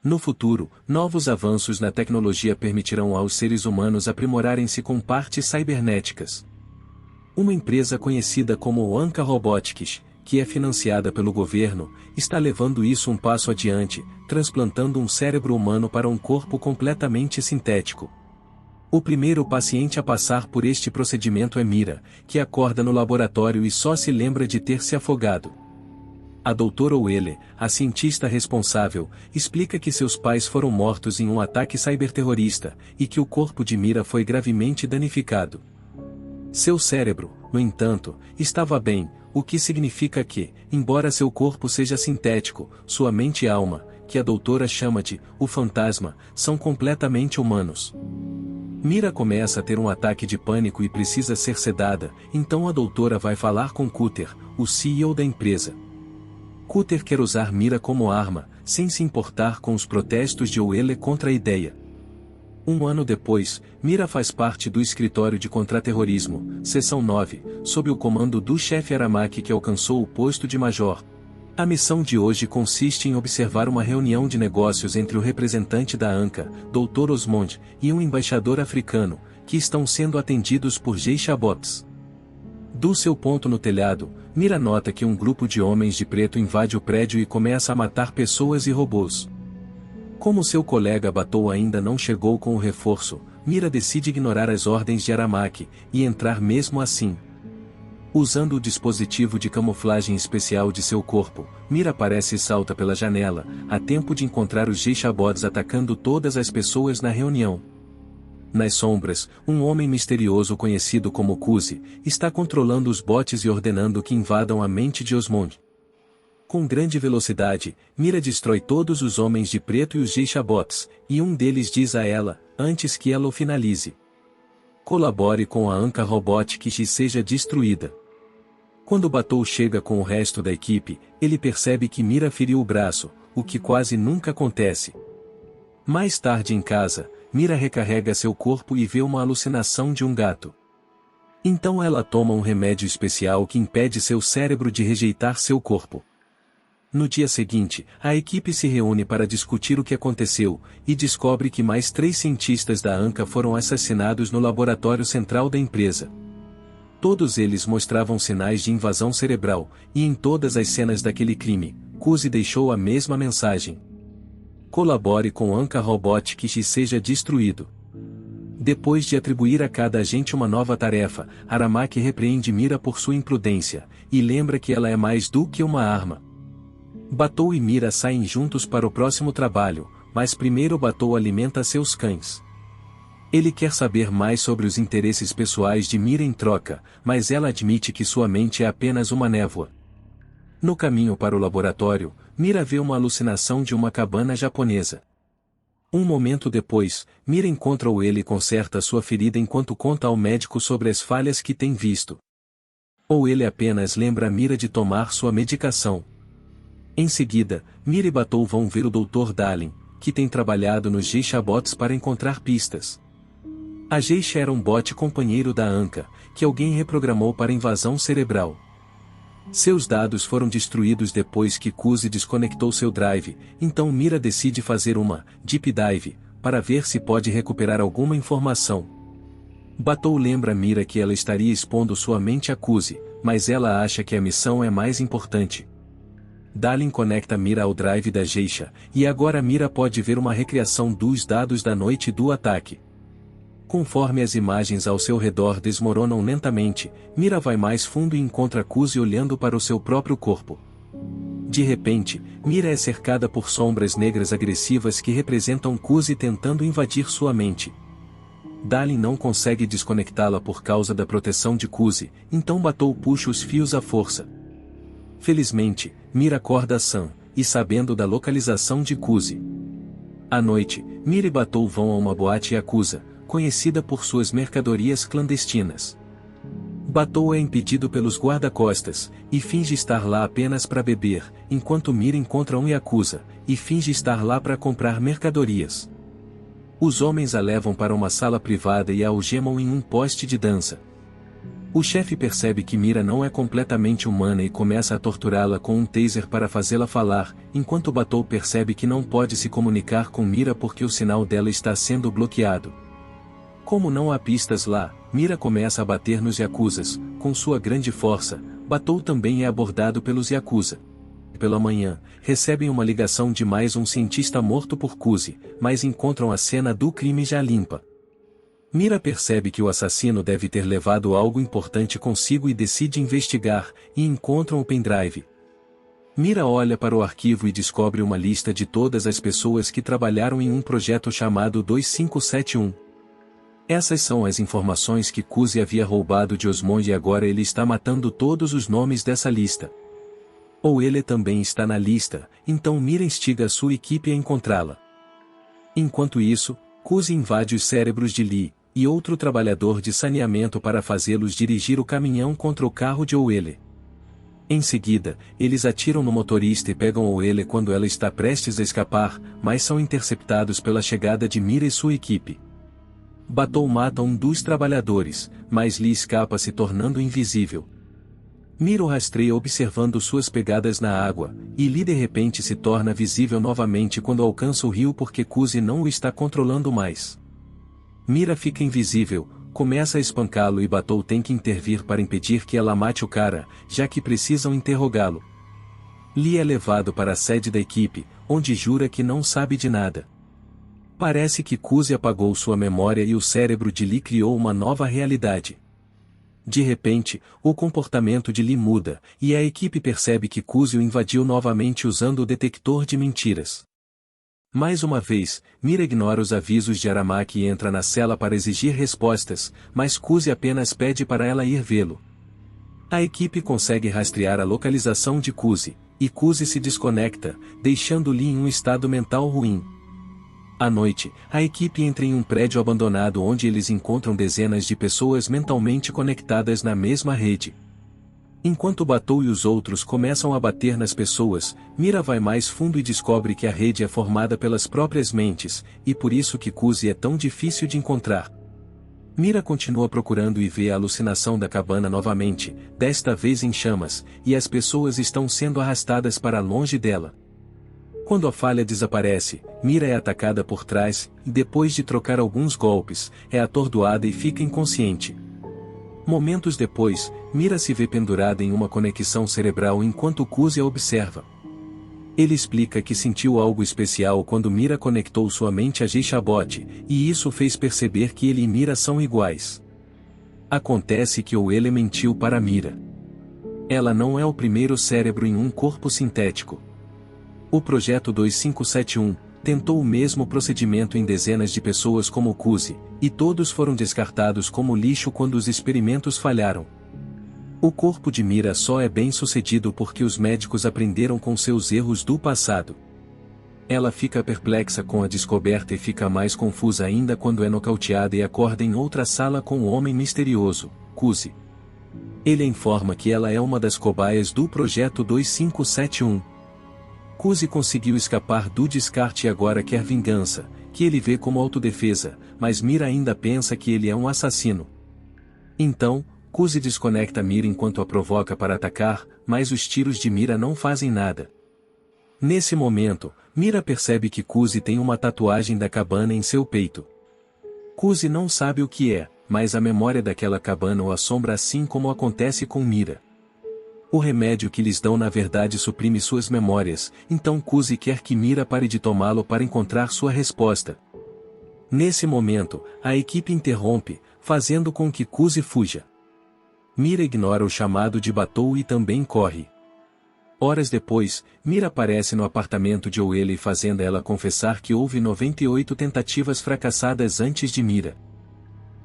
No futuro, novos avanços na tecnologia permitirão aos seres humanos aprimorarem-se com partes cibernéticas. Uma empresa conhecida como Anka Robotics, que é financiada pelo governo, está levando isso um passo adiante, transplantando um cérebro humano para um corpo completamente sintético. O primeiro paciente a passar por este procedimento é Mira, que acorda no laboratório e só se lembra de ter se afogado. A doutora Oele, a cientista responsável, explica que seus pais foram mortos em um ataque cyberterrorista, e que o corpo de Mira foi gravemente danificado. Seu cérebro, no entanto, estava bem, o que significa que, embora seu corpo seja sintético, sua mente e alma, que a doutora chama de o fantasma, são completamente humanos. Mira começa a ter um ataque de pânico e precisa ser sedada, então a doutora vai falar com Cutter, o CEO da empresa. Cutter quer usar Mira como arma, sem se importar com os protestos de Oele contra a ideia. Um ano depois, Mira faz parte do escritório de contra-terrorismo, seção 9, sob o comando do chefe Aramaki que alcançou o posto de major. A missão de hoje consiste em observar uma reunião de negócios entre o representante da Anka, Dr. Osmond, e um embaixador africano, que estão sendo atendidos por Geisha-bots. Do seu ponto no telhado, Mira nota que um grupo de homens de preto invade o prédio e começa a matar pessoas e robôs. Como seu colega Batou ainda não chegou com o reforço, Mira decide ignorar as ordens de Aramaki, e entrar mesmo assim. Usando o dispositivo de camuflagem especial de seu corpo, Mira aparece e salta pela janela, a tempo de encontrar os Geisha-bots atacando todas as pessoas na reunião. Nas sombras, um homem misterioso conhecido como Kuzi, está controlando os bots e ordenando que invadam a mente de Osmond. Com grande velocidade, Mira destrói todos os homens de preto e os Geisha-bots, e um deles diz a ela, antes que ela o finalize: colabore com a Anka Robotics e seja destruída. Quando Batou chega com o resto da equipe, ele percebe que Mira feriu o braço, o que quase nunca acontece. Mais tarde em casa, Mira recarrega seu corpo e vê uma alucinação de um gato. Então ela toma um remédio especial que impede seu cérebro de rejeitar seu corpo. No dia seguinte, a equipe se reúne para discutir o que aconteceu, e descobre que mais 3 cientistas da Anka foram assassinados no laboratório central da empresa. Todos eles mostravam sinais de invasão cerebral, e em todas as cenas daquele crime, Kuzi deixou a mesma mensagem: colabore com Anka Robotics e seja destruído. Depois de atribuir a cada agente uma nova tarefa, Aramaki repreende Mira por sua imprudência, e lembra que ela é mais do que uma arma. Batou e Mira saem juntos para o próximo trabalho, mas primeiro Batou alimenta seus cães. Ele quer saber mais sobre os interesses pessoais de Mira em troca, mas ela admite que sua mente é apenas uma névoa. No caminho para o laboratório, Mira vê uma alucinação de uma cabana japonesa. Um momento depois, Mira encontra Oele e conserta sua ferida enquanto conta ao médico sobre as falhas que tem visto. Oele apenas lembra Mira de tomar sua medicação. Em seguida, Mira e Batou vão ver o Dr. Dalin, que tem trabalhado nos Geisha-bots para encontrar pistas. A Geisha era um bot companheiro da Anka, que alguém reprogramou para invasão cerebral. Seus dados foram destruídos depois que Kuzi desconectou seu drive, então Mira decide fazer uma deep dive, para ver se pode recuperar alguma informação. Batou lembra Mira que ela estaria expondo sua mente a Kuzi, mas ela acha que a missão é mais importante. Dalin conecta Mira ao drive da Geisha, e agora Mira pode ver uma recriação dos dados da noite do ataque. Conforme as imagens ao seu redor desmoronam lentamente, Mira vai mais fundo e encontra Kuzi olhando para o seu próprio corpo. De repente, Mira é cercada por sombras negras agressivas que representam Kuzi tentando invadir sua mente. Dalin não consegue desconectá-la por causa da proteção de Kuzi, então Batou puxa os fios à força. Felizmente, Mira acorda Sam, e sabendo da localização de Kuzi. À noite, Mira e Batou vão a uma boate Yakuza, conhecida por suas mercadorias clandestinas. Batou é impedido pelos guarda-costas, e finge estar lá apenas para beber, enquanto Mira encontra um Yakuza, e finge estar lá para comprar mercadorias. Os homens a levam para uma sala privada e a algemam em um poste de dança. O chefe percebe que Mira não é completamente humana e começa a torturá-la com um taser para fazê-la falar, enquanto Batou percebe que não pode se comunicar com Mira porque o sinal dela está sendo bloqueado. Como não há pistas lá, Mira começa a bater nos Yakuzas, com sua grande força. Batou também é abordado pelos Yakuza. Pela manhã, recebem uma ligação de mais um cientista morto por Kuzi, mas encontram a cena do crime já limpa. Mira percebe que o assassino deve ter levado algo importante consigo e decide investigar, e encontram o pendrive. Mira olha para o arquivo e descobre uma lista de todas as pessoas que trabalharam em um projeto chamado 2571. Essas são as informações que Kuzi havia roubado de Osmond e agora ele está matando todos os nomes dessa lista. Ou ele também está na lista, então Mira instiga a sua equipe a encontrá-la. Enquanto isso, Kuzi invade os cérebros de Lee e outro trabalhador de saneamento para fazê-los dirigir o caminhão contra o carro de Oele. Em seguida, eles atiram no motorista e pegam Oele quando ela está prestes a escapar, mas são interceptados pela chegada de Mira e sua equipe. Batou mata um dos trabalhadores, mas Lee escapa se tornando invisível. Mira o rastreia observando suas pegadas na água, e Lee de repente se torna visível novamente quando alcança o rio porque Kuzi não o está controlando mais. Mira fica invisível, começa a espancá-lo e Batou tem que intervir para impedir que ela mate o cara, já que precisam interrogá-lo. Lee é levado para a sede da equipe, onde jura que não sabe de nada. Parece que Kuzi apagou sua memória e o cérebro de Lee criou uma nova realidade. De repente, o comportamento de Lee muda, e a equipe percebe que Kuzi o invadiu novamente usando o detector de mentiras. Mais uma vez, Mira ignora os avisos de Aramaki e entra na cela para exigir respostas, mas Kuzi apenas pede para ela ir vê-lo. A equipe consegue rastrear a localização de Kuzi, e Kuzi se desconecta, deixando Lee em um estado mental ruim. À noite, a equipe entra em um prédio abandonado onde eles encontram dezenas de pessoas mentalmente conectadas na mesma rede. Enquanto Batou e os outros começam a bater nas pessoas, Mira vai mais fundo e descobre que a rede é formada pelas próprias mentes, e por isso que Kuzi é tão difícil de encontrar. Mira continua procurando e vê a alucinação da cabana novamente, desta vez em chamas, e as pessoas estão sendo arrastadas para longe dela. Quando a falha desaparece, Mira é atacada por trás, e depois de trocar alguns golpes, é atordoada e fica inconsciente. Momentos depois, Mira se vê pendurada em uma conexão cerebral enquanto Kuzi a observa. Ele explica que sentiu algo especial quando Mira conectou sua mente a Geishabot, e isso fez perceber que ele e Mira são iguais. Acontece que Oele mentiu para Mira. Ela não é o primeiro cérebro em um corpo sintético. O projeto 2571 tentou o mesmo procedimento em dezenas de pessoas como Kuzi, e todos foram descartados como lixo quando os experimentos falharam. O corpo de Mira só é bem sucedido porque os médicos aprenderam com seus erros do passado. Ela fica perplexa com a descoberta e fica mais confusa ainda quando é nocauteada e acorda em outra sala com o homem misterioso, Kuzi. Ele informa que ela é uma das cobaias do projeto 2571. Kuzi conseguiu escapar do descarte e agora quer vingança, que ele vê como autodefesa, mas Mira ainda pensa que ele é um assassino. Então, Kuzi desconecta Mira enquanto a provoca para atacar, mas os tiros de Mira não fazem nada. Nesse momento, Mira percebe que Kuzi tem uma tatuagem da cabana em seu peito. Kuzi não sabe o que é, mas a memória daquela cabana o assombra assim como acontece com Mira. O remédio que lhes dão na verdade suprime suas memórias, então Kuzi quer que Mira pare de tomá-lo para encontrar sua resposta. Nesse momento, a equipe interrompe, fazendo com que Kuzi fuja. Mira ignora o chamado de Batou e também corre. Horas depois, Mira aparece no apartamento de Oele fazendo ela confessar que houve 98 tentativas fracassadas antes de Mira.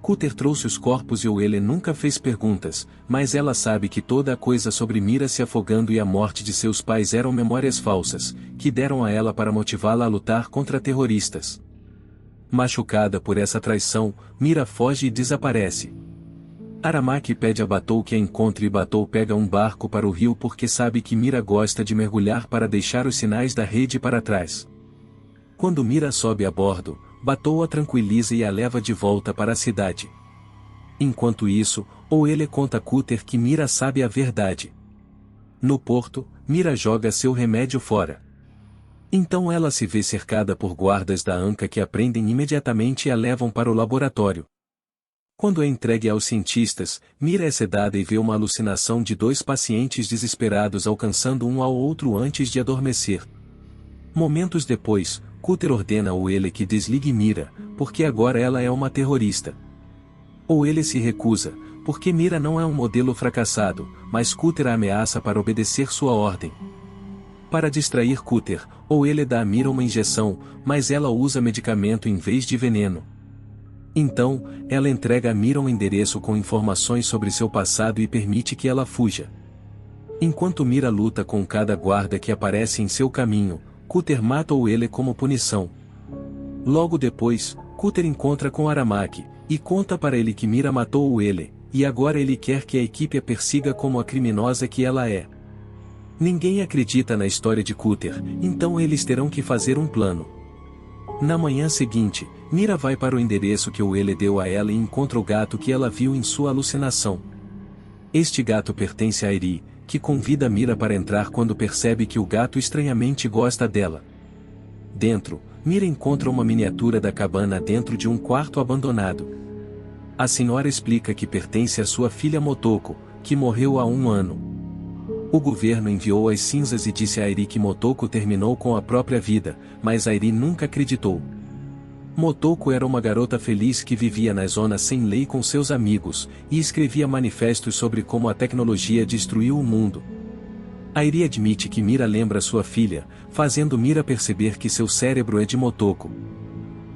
Cutter trouxe os corpos e Oele nunca fez perguntas, mas ela sabe que toda a coisa sobre Mira se afogando e a morte de seus pais eram memórias falsas, que deram a ela para motivá-la a lutar contra terroristas. Machucada por essa traição, Mira foge e desaparece. Aramaki pede a Batou que a encontre e Batou pega um barco para o rio porque sabe que Mira gosta de mergulhar para deixar os sinais da rede para trás. Quando Mira sobe a bordo, Batou a tranquiliza e a leva de volta para a cidade. Enquanto isso, Oele conta a Cutter que Mira sabe a verdade. No porto, Mira joga seu remédio fora. Então ela se vê cercada por guardas da Anka que a prendem imediatamente e a levam para o laboratório. Quando é entregue aos cientistas, Mira é sedada e vê uma alucinação de dois pacientes desesperados alcançando um ao outro antes de adormecer. Momentos depois, Cutter ordena a Oele que desligue Mira, porque agora ela é uma terrorista. Oele se recusa, porque Mira não é um modelo fracassado, mas Cutter a ameaça para obedecer sua ordem. Para distrair Cutter, Oele dá a Mira uma injeção, mas ela usa medicamento em vez de veneno. Então, ela entrega a Mira um endereço com informações sobre seu passado e permite que ela fuja. Enquanto Mira luta com cada guarda que aparece em seu caminho, Cutter mata Oele como punição. Logo depois, Cutter encontra com Aramaki, e conta para ele que Mira matou Oele, e agora ele quer que a equipe a persiga como a criminosa que ela é. Ninguém acredita na história de Cutter, então eles terão que fazer um plano. Na manhã seguinte, Mira vai para o endereço que Oele deu a ela e encontra o gato que ela viu em sua alucinação. Este gato pertence a Airi, que convida Mira para entrar quando percebe que o gato estranhamente gosta dela. Dentro, Mira encontra uma miniatura da cabana dentro de um quarto abandonado. A senhora explica que pertence à sua filha Motoko, que morreu há 1 ano. O governo enviou as cinzas e disse a Airi que Motoko terminou com a própria vida, mas Airi nunca acreditou. Motoko era uma garota feliz que vivia na zona sem lei com seus amigos, e escrevia manifestos sobre como a tecnologia destruiu o mundo. Airi admite que Mira lembra sua filha, fazendo Mira perceber que seu cérebro é de Motoko.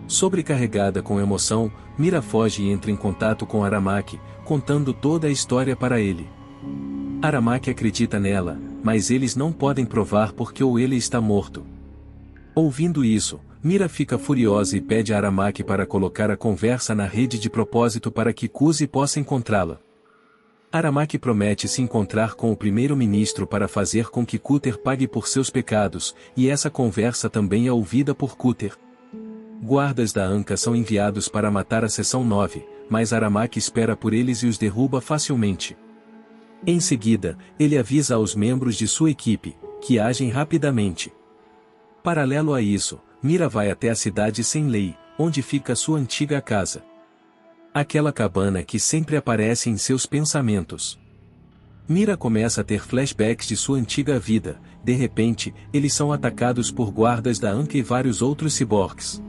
Sobrecarregada com emoção, Mira foge e entra em contato com Aramaki, contando toda a história para ele. Aramaki acredita nela, mas eles não podem provar porque Oele está morto. Ouvindo isso, Mira fica furiosa e pede a Aramaki para colocar a conversa na rede de propósito para que Kuzi possa encontrá-la. Aramaki promete se encontrar com o primeiro-ministro para fazer com que Cutter pague por seus pecados, e essa conversa também é ouvida por Cutter. Guardas da Anka são enviados para matar a Seção 9, mas Aramaki espera por eles e os derruba facilmente. Em seguida, ele avisa aos membros de sua equipe, que agem rapidamente. Paralelo a isso, Mira vai até a cidade sem lei, onde fica sua antiga casa. Aquela cabana que sempre aparece em seus pensamentos. Mira começa a ter flashbacks de sua antiga vida, de repente, eles são atacados por guardas da Anka e vários outros ciborgues.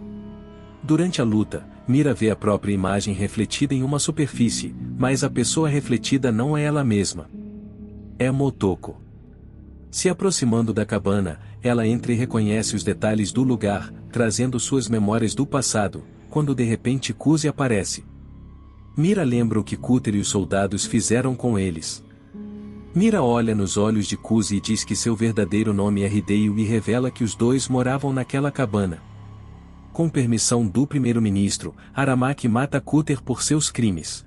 Durante a luta, Mira vê a própria imagem refletida em uma superfície, mas a pessoa refletida não é ela mesma. É Motoko. Se aproximando da cabana, ela entra e reconhece os detalhes do lugar, trazendo suas memórias do passado, quando de repente Kuzi aparece. Mira lembra o que Cutter e os soldados fizeram com eles. Mira olha nos olhos de Kuzi e diz que seu verdadeiro nome é Hideo e revela que os dois moravam naquela cabana. Com permissão do primeiro-ministro, Aramaki mata Cutter por seus crimes.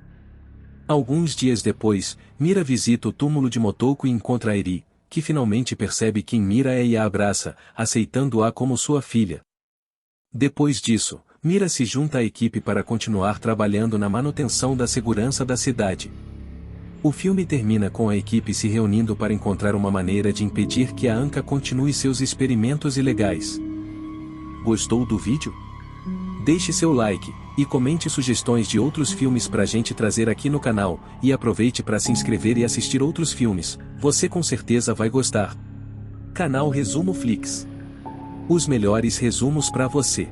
Alguns dias depois, Mira visita o túmulo de Motoko e encontra Airi, que finalmente percebe quem Mira é e a abraça, aceitando-a como sua filha. Depois disso, Mira se junta à equipe para continuar trabalhando na manutenção da segurança da cidade. O filme termina com a equipe se reunindo para encontrar uma maneira de impedir que a Anka continue seus experimentos ilegais. Gostou do vídeo? Deixe seu like, e comente sugestões de outros filmes pra gente trazer aqui no canal, e aproveite para se inscrever e assistir outros filmes, você com certeza vai gostar. Canal Resumo Flix. Os melhores resumos pra você.